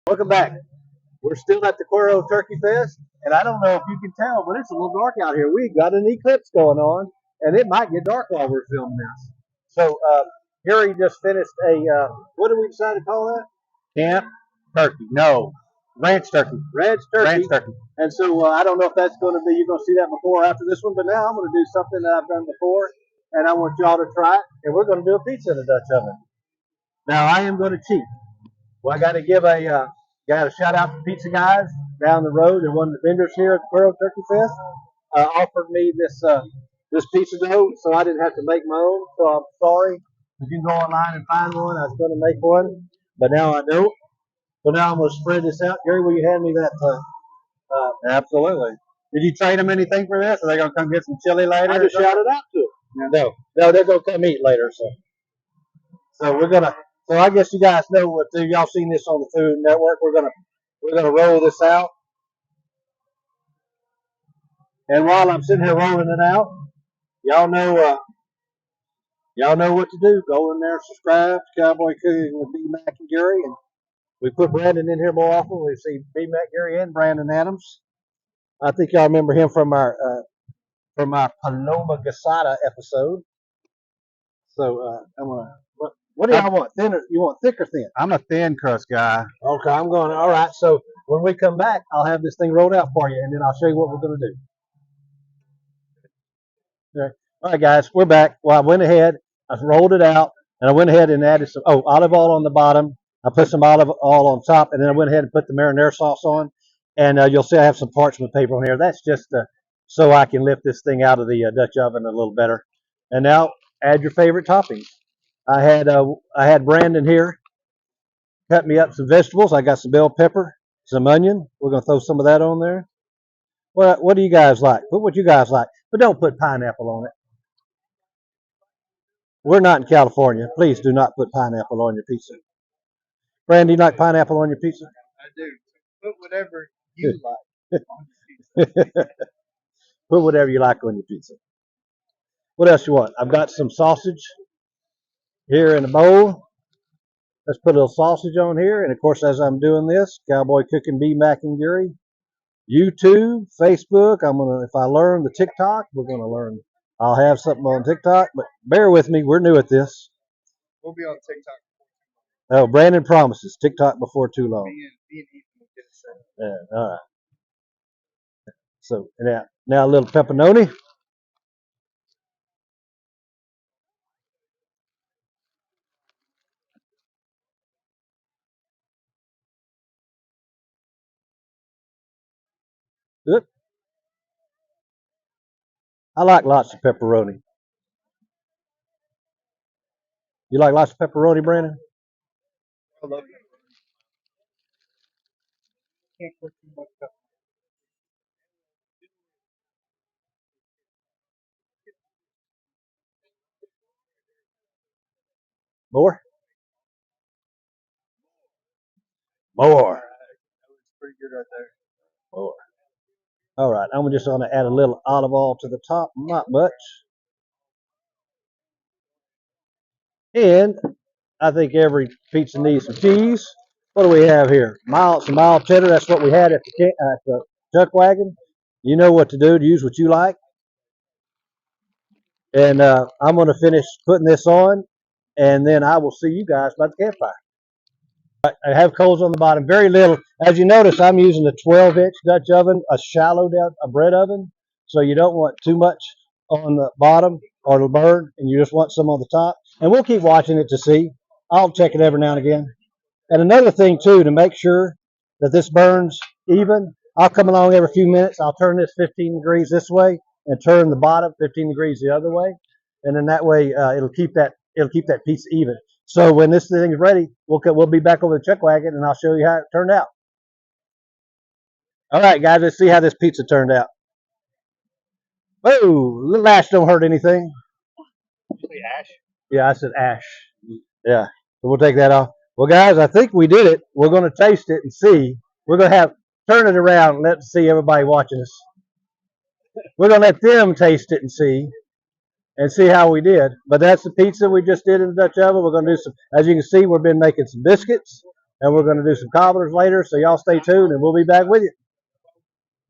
Welcome back. We're still at the Cuero Turkeyfest, and I don't know if you can tell, but it's a little dark out here. We've got an eclipse going on, and it might get dark while we're filming this. So, Gary just finished what did we decide to call that? Camp turkey. No, ranch turkey. Ranch turkey. Ranch turkey. And so, I don't know if that's going to be, you're going to see that before or after this one, but now I'm going to do something that I've done before, and I want y'all to try it, and we're going to do a pizza in a Dutch oven. Now, I am going to cheat. Well, I got to give got a shout out to pizza guys down the road, and one of the vendors here at the Cuero Turkeyfest offered me this pizza dough, so I didn't have to make my own. So I'm sorry. You can go online and find one. I was going to make one, but now I don't. So now I'm going to spread this out. Gary, will you hand me that? Absolutely. Did you trade them anything for this? Are they going to come get some chili later? I just shouted out to them. No, they're going to come eat later. So we're gonna. So I guess you guys know what to do. Y'all seen this on the Food Network. We're gonna roll this out. And while I'm sitting here rolling it out, y'all know what to do. Go in there, subscribe to Cowboy Cooking with B Mac and Gary, and we put Brandon in here more often. We see B Mac Gary and Brandon Adams. I think y'all remember him from our Paloma Gasada episode. So I'm gonna. What do y'all want? Thin or you want thick or thin? I'm a thin crust guy. Okay, I'm going. All right. So when we come back, I'll have this thing rolled out for you, and then I'll show you what we're going to do. Okay. All right, guys, we're back. Well, I went ahead, I rolled it out, and I went ahead and added some olive oil on the bottom. I put some olive oil on top, and then I went ahead and put the marinara sauce on. And you'll see I have some parchment paper on here. That's just so I can lift this thing out of the Dutch oven a little better. And now add your favorite toppings. I had Brandon here cut me up some vegetables. I got some bell pepper, some onion. We're gonna throw some of that on there. What do you guys like? Put what you guys like, but don't put pineapple on it. We're not in California. Please do not put pineapple on your pizza. Brandon, do you like pineapple on your pizza? I do. Put whatever you like. Put whatever you like on your pizza. What else you want? I've got some sausage here in a bowl. Let's put a little sausage on here. And of course, as I'm doing this, Cowboy Cooking B Mac and Gary, YouTube, Facebook. If I learn the TikTok, we're gonna learn. I'll have something on TikTok, but bear with me. We're new at this. We'll be on TikTok. Oh, Brandon promises TikTok before too long. Me and Ethan will get it set. Yeah, all right. So now a little pepperoni. Good. I like lots of pepperoni. You like lots of pepperoni, Brandon? I love it. Can't put too much stuff. More? More. That looks pretty good right there. More. All right, I'm just going to add a little olive oil to the top, not much. And I think every pizza needs some cheese. What do we have here? Some mild cheddar. That's what we had at the chuck wagon. You know what to do to use what you like. And I'm going to finish putting this on, and then I will see you guys by the campfire. I have coals on the bottom, very little. As you notice, I'm using a 12-inch Dutch oven, a shallow bread oven, so you don't want too much on the bottom or it'll burn, and you just want some on the top. And we'll keep watching it to see. I'll check it every now and again. And another thing, too, to make sure that this burns even, I'll come along every few minutes. I'll turn this 15 degrees this way and turn the bottom 15 degrees the other way. And then that way it'll keep that pizza even. So when this thing is ready, we'll be back over the chuck wagon, and I'll show you how it turned out. All right, guys, let's see how this pizza turned out. Oh, little ash don't hurt anything. Did you say ash? Yeah, I said ash. Yeah, so we'll take that off. Well, guys, I think we did it. We're going to taste it and see. We're going to turn it around and let's see everybody watching us. We're going to let them taste it and see how we did. But that's the pizza we just did in the Dutch oven. We're going to do some, as you can see, we've been making some biscuits. and we're going to do some cobblers later. So y'all stay tuned, and we'll be back with you.